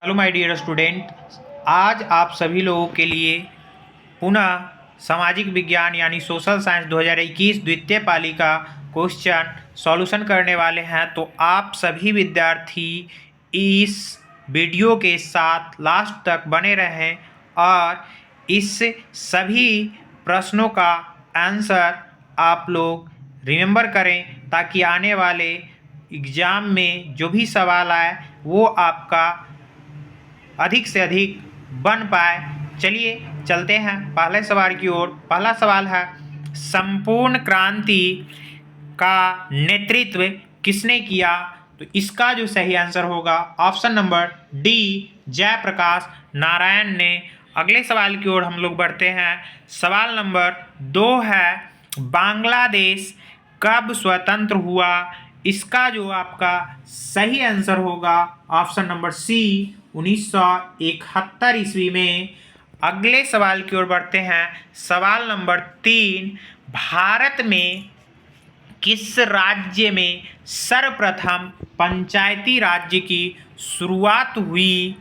Hello my dear student. आज आप सभी लोगों के लिए पुनः सामाजिक विज्ञान यानी सोशल साइंस 2021 द्वितीय पाली का क्वेश्चन सॉल्यूशन करने वाले हैं। तो आप सभी विद्यार्थी इस वीडियो के साथ लास्ट तक बने रहें और इस सभी प्रश्नों का आंसर आप लोग रिमेंबर करें ताकि आने वाले एग्ज़ाम में जो भी सवाल आए वो आपका अधिक से अधिक बन पाए। चलिए चलते हैं पहले सवाल की ओर। पहला सवाल है, संपूर्ण क्रांति का नेतृत्व किसने किया? तो इसका जो सही आंसर होगा option number D, Jayaprakash Narayan ने। अगले सवाल की ओर हम लोग बढ़ते हैं। सवाल नंबर 2 है, बांग्लादेश कब स्वतंत्र हुआ? इसका जो आपका सही आंसर होगा ऑप्शन नंबर सी, 1971 ईस्वी में। अगले सवाल की ओर बढ़ते हैं। सवाल नंबर 3, भारत में किस राज्य में सर्वप्रथम पंचायती राज्य की शुरुआत हुई?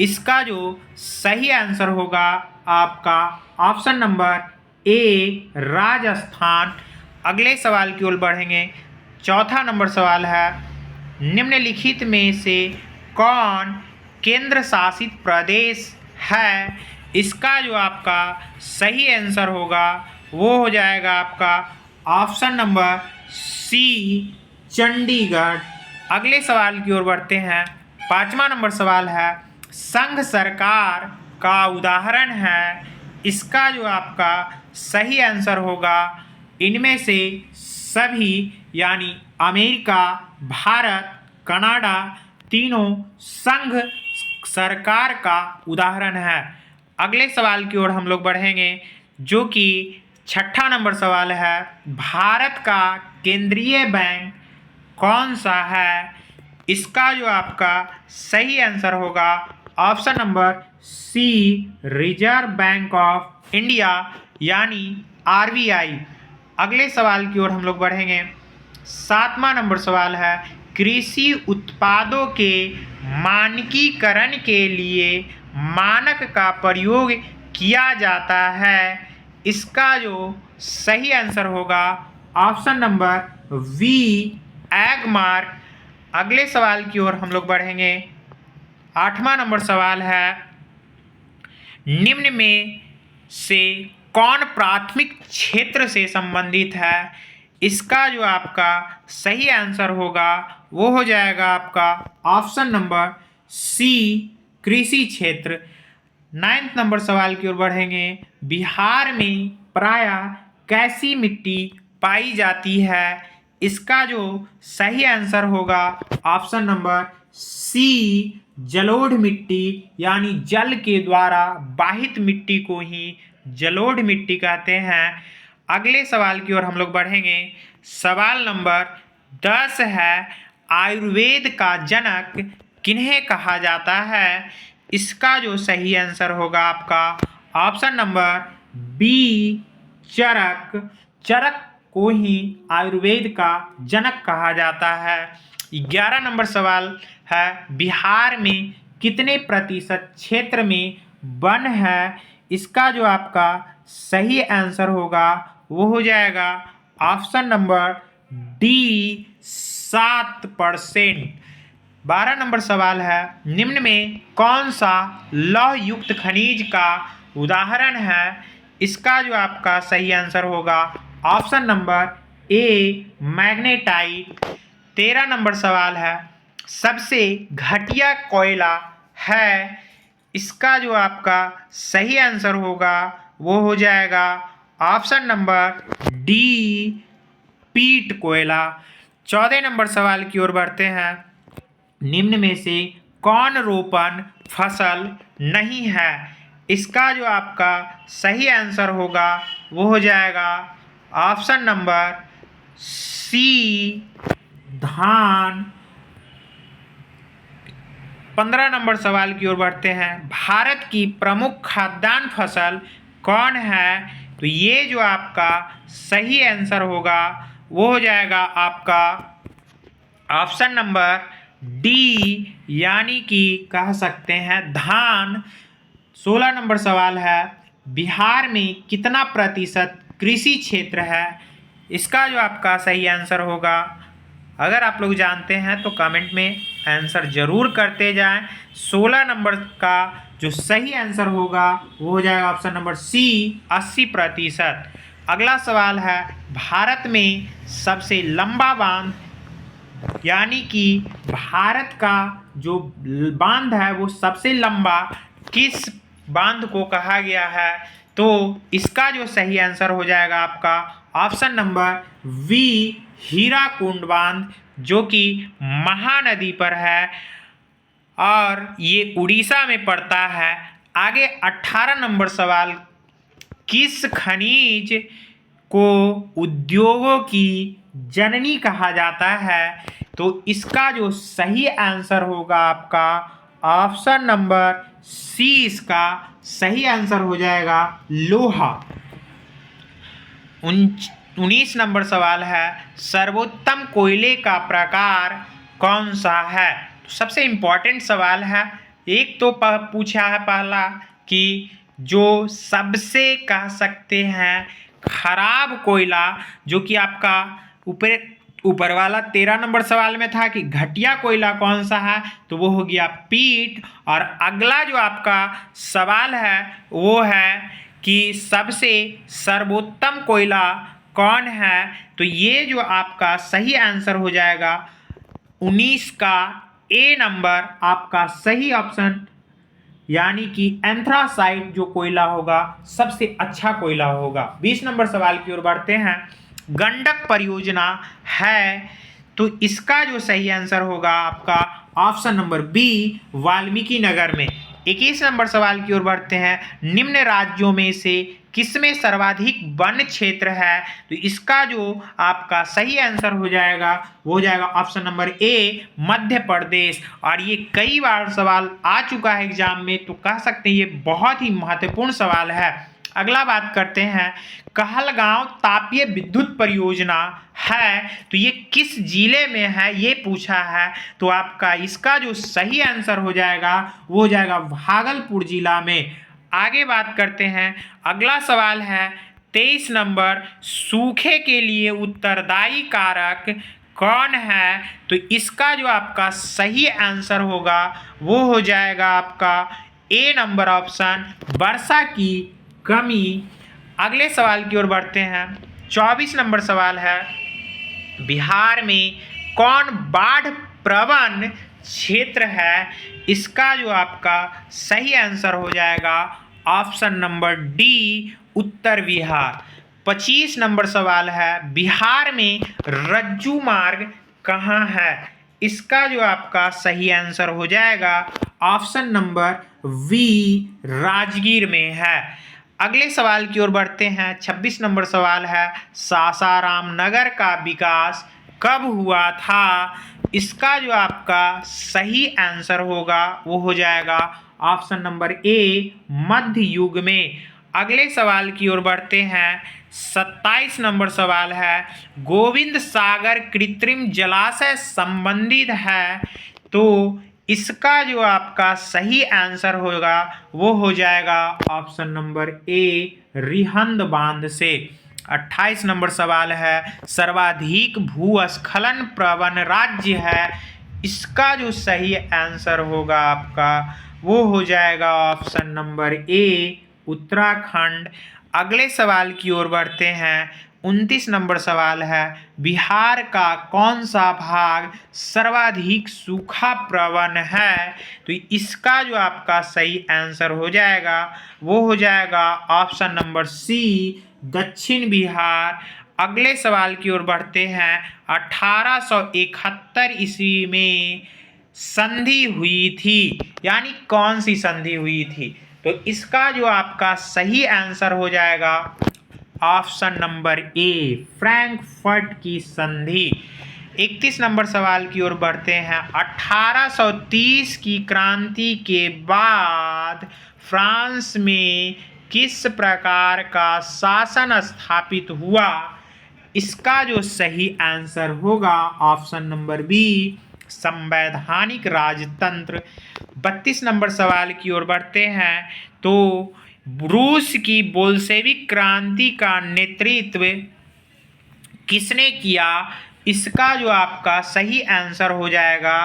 इसका जो सही आंसर होगा आपका ऑप्शन नंबर ए, राजस्थान। अगले सवाल की ओर बढ़ेंगे। चौथा नंबर सवाल है, निम्नलिखित में से कौन केंद्र शासित प्रदेश है? इसका जो आपका सही आंसर होगा वो हो जाएगा आपका ऑप्शन नंबर सी, चंडीगढ़। अगले सवाल की ओर बढ़ते हैं। पांचवा नंबर सवाल है, संघ सरकार का उदाहरण है। इसका जो आपका सही आंसर होगा इनमें से सभी यानी अमेरिका, भारत, कनाडा तीनों संघ सरकार का उदाहरण है। अगले सवाल की ओर हम लोग बढ़ेंगे जो कि छठा नंबर सवाल है, भारत का केंद्रीय बैंक कौन सा है? इसका जो आपका सही आंसर होगा option number C, reserve bank of India यानी आरबीआई। अगले सवाल की ओर हम लोग बढ़ेंगे। सातवां नंबर सवाल है, कृषि उत्पादों के मानकीकरण के लिए मानक का प्रयोग किया जाता है। इसका जो सही आंसर होगा option number B, egg mark. अगले सवाल की ओर हम लोग बढ़ेंगे। आठवां नंबर सवाल है, निम्न में से कौन प्राथमिक क्षेत्र से संबंधित है? इसका जो आपका सही आंसर होगा वो हो जाएगा आपका ऑप्शन नंबर सी, कृषि क्षेत्र। 9वां नंबर सवाल की ओर बढ़ेंगे। बिहार में प्रायः कैसी मिट्टी पाई जाती है? इसका जो सही आंसर होगा ऑप्शन नंबर सी, जलोढ़ मिट्टी यानी जल के द्वारा बाहित मिट्टी को ही जलोढ़ मिट्टी कहते हैं। अगले सवाल की ओर हम लोग बढ़ेंगे। सवाल नंबर 10 है, आयुर्वेद का जनक किन्हें कहा जाता है? इसका जो सही आंसर होगा आपका ऑप्शन नंबर बी, चरक। चरक को ही आयुर्वेद का जनक कहा जाता है। 11 नंबर सवाल है, बिहार में कितने प्रतिशत क्षेत्र में वन है? इसका जो आपका सही आंसर होगा वो हो जाएगा ऑप्शन नंबर डी, 7%। 12 नंबर सवाल है, निम्न में कौन सा लौह युक्त खनिज का उदाहरण है? इसका जो आपका सही आंसर होगा option number A, magnetite. 13 number सवाल है, सबसे घटिया कोयला है? इसका जो आपका सही आंसर होगा वो हो जाएगा ऑप्शन नंबर डी, पीट कोयला। 14 नंबर सवाल की ओर बढ़ते हैं। निम्न में से कौन रोपण फसल नहीं है? इसका जो आपका सही आंसर होगा वो हो जाएगा ऑप्शन नंबर सी, धान। 15 नंबर सवाल की ओर बढ़ते हैं। भारत की प्रमुख खाद्यान्न फसल कौन है? तो ये जो आपका सही आंसर होगा वो हो जाएगा आपका ऑप्शन नंबर डी यानी कि कह सकते हैं धान। 16 नंबर सवाल है, बिहार में कितना प्रतिशत कृषि क्षेत्र है? इसका जो आपका सही आंसर होगा, अगर आप लोग जानते हैं तो कमेंट में आंसर जरूर करते जाएं। 16 नंबर का जो सही आंसर होगा वो हो जाएगा ऑप्शन नंबर सी, 80%। अगला सवाल है, भारत में सबसे लंबा बांध यानी कि भारत का जो बांध है वो सबसे लंबा किस बांध को कहा गया है? तो इसका जो सही आंसर हो जाएगा आपका ऑप्शन नंबर वी, हीराकुंड बांध, जो कि महानदी पर है और ये उड़ीसा में पड़ता है। आगे 18 नंबर सवाल, किस खनिज को उद्योगों की जननी कहा जाता है? तो इसका जो सही आंसर होगा आपका ऑप्शन नंबर सी, इसका सही आंसर हो जाएगा लोहा। 19 नंबर सवाल है, सर्वोत्तम कोयले का प्रकार कौन सा है? तो सबसे इम्पोर्टेंट सवाल है। एक तो पूछा है पहला कि जो सबसे कह सकते हैं खराब कोयला, जो कि आपका ऊपर वाला 13 नंबर सवाल में था कि घटिया कोयला कौन सा है, तो वो हो गया पीट। और अगला जो आपका सवाल है वो है कि सबसे सर्वोत्तम कोयला कौन है? तो ये जो आपका सही आंसर हो जाएगा 19 का ए नंबर आपका सही ऑप्शन, यानी कि एंथ्रासाइट जो कोयला होगा सबसे अच्छा कोयला होगा। 20 नंबर सवाल की ओर बढ़ते हैं, गंडक परियोजना है, तो इसका जो सही आंसर होगा आपका option number B, Valmiki Nagar में। 21 नंबर सवाल की ओर बढ़ते हैं, निम्न राज्यों में से किसमें सर्वाधिक वन क्षेत्र है? तो इसका जो आपका सही आंसर हो जाएगा वो हो जाएगा option number A, Madhya Pradesh. और ये कई बार सवाल आ चुका है एग्जाम में, तो कह सकते हैं ये बहुत ही महत्वपूर्ण सवाल है। अगला बात करते हैं, कहलगांव तापीय विद्युत परियोजना है, तो ये किस जिले में है ये पूछा है। तो आपका इसका जो सही आंसर हो जाएगा वो हो जाएगा भागलपुर जिला में। आगे बात करते हैं, अगला सवाल है 23 नंबर, सूखे के लिए उत्तरदायी कारक कौन है? तो इसका जो आपका सही आंसर होगा वो हो जाएगा आपका ए नंबर ऑप्शन, वर्षा की कमी। अगले सवाल की ओर बढ़ते हैं, 24 नंबर सवाल है, बिहार में कौन बाढ़ प्रवण क्षेत्र है? इसका जो आपका सही आंसर हो जाएगा ऑप्शन नंबर डी, उत्तर बिहार। 25 नंबर सवाल है, बिहार में रज्जू मार्ग कहाँ है? इसका जो आपका सही आंसर हो जाएगा ऑप्शन नंबर वी, राजगीर में है। अगले सवाल की ओर बढ़ते हैं, 26 नंबर सवाल है, सासाराम नगर का विकास कब हुआ था? इसका जो आपका सही आंसर होगा वो हो जाएगा ऑप्शन नंबर ए, मध्य युग में। अगले सवाल की ओर बढ़ते हैं, 27 नंबर सवाल है, गोविंद सागर कृत्रिम जलाशय संबंधित है, तो इसका जो आपका सही आंसर होगा वो हो जाएगा ऑप्शन नंबर ए, रिहंद बांध से। 28 नंबर सवाल है, सर्वाधिक भूस्खलन प्रवण राज्य है, इसका जो सही आंसर होगा आपका वो हो जाएगा ऑप्शन नंबर ए, उत्तराखंड। अगले सवाल की ओर बढ़ते हैं, 29 नंबर सवाल है, बिहार का कौन सा भाग सर्वाधिक सूखा प्रवण है? तो इसका जो आपका सही आंसर हो जाएगा वो हो जाएगा ऑप्शन नंबर सी, दक्षिण बिहार। अगले सवाल की ओर बढ़ते हैं, 1871 ईस्वी में संधि हुई थी, यानी कौन सी संधि हुई थी? तो इसका जो आपका सही आंसर हो जाएगा ऑप्शन नंबर ए, फ्रैंकफर्ट की संधि। 31 नंबर सवाल की ओर बढ़ते हैं, 1830 की क्रांति के बाद फ्रांस में किस प्रकार का शासन स्थापित हुआ? इसका जो सही आंसर होगा ऑप्शन नंबर बी, संवैधानिक राजतंत्र। 32 नंबर सवाल की ओर बढ़ते हैं। तो रूस की बोल्शेविक क्रांति का नेतृत्व किसने किया? इसका जो आपका सही आंसर हो जाएगा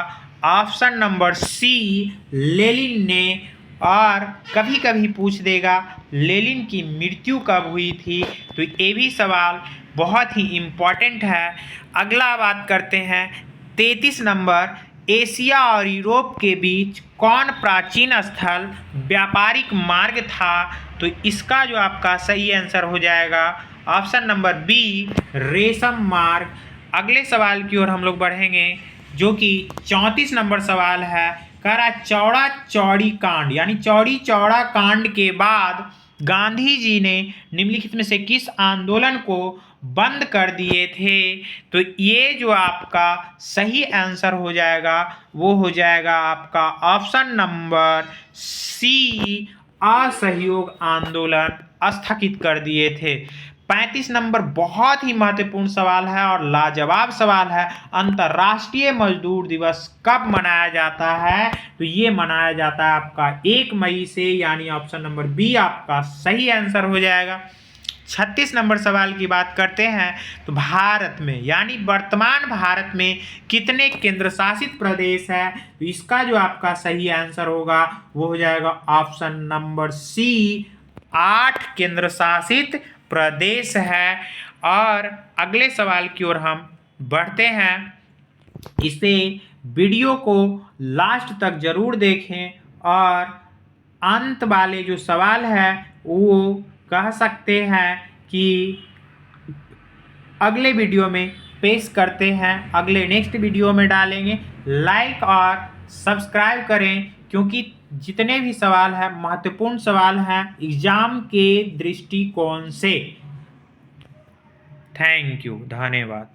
ऑप्शन नंबर सी, लेनिन ने। और कभी कभी पूछ देगा लेनिन की मृत्यु कब हुई थी, तो ये भी सवाल बहुत ही इम्पोर्टेंट है। अगला बात करते हैं 33 नंबर, एशिया और यूरोप के बीच कौन प्राचीन स्थल व्यापारिक मार्ग था? तो इसका जो आपका सही आंसर हो जाएगा ऑप्शन नंबर बी, रेशम मार्ग। अगले सवाल की ओर हम लोग बढ़ेंगे जो कि 34 नंबर सवाल है। कह रहा चौड़ा चौड़ी कांड यानी चौड़ी चौड़ा कांड के बाद गांधी जी ने निम्नलिखित में से किस आंदोलन को बंद कर दिए थे? तो ये जो आपका सही आंसर हो जाएगा वो हो जाएगा आपका ऑप्शन नंबर सी, असहयोग आंदोलन स्थगित कर दिए थे। 35 नंबर बहुत ही महत्वपूर्ण सवाल है और लाजवाब सवाल है। अंतर्राष्ट्रीय मजदूर दिवस कब मनाया जाता है? तो ये मनाया जाता है आपका 1 मई से, यानी ऑप्शन नंबर बी आपका सही आंसर हो जाएगा। 36 नंबर सवाल की बात करते हैं। तो भारत में यानी वर्तमान भारत में कितने केंद्र शासित प्रदेश है? तो इसका जो आपका सही आंसर होगा वो हो जाएगा ऑप्शन नंबर सी, 8 केंद्र शासित प्रदेश है। और अगले सवाल की ओर हम बढ़ते हैं। इसे वीडियो को लास्ट तक जरूर देखें और अंत वाले जो सवाल है वो कह सकते हैं कि अगले वीडियो में पेश करते हैं, अगले नेक्स्ट वीडियो में डालेंगे। लाइक और सब्सक्राइब करें क्योंकि जितने भी सवाल हैं महत्वपूर्ण सवाल हैं एग्जाम के दृष्टिकोण से। थैंक यू, धन्यवाद।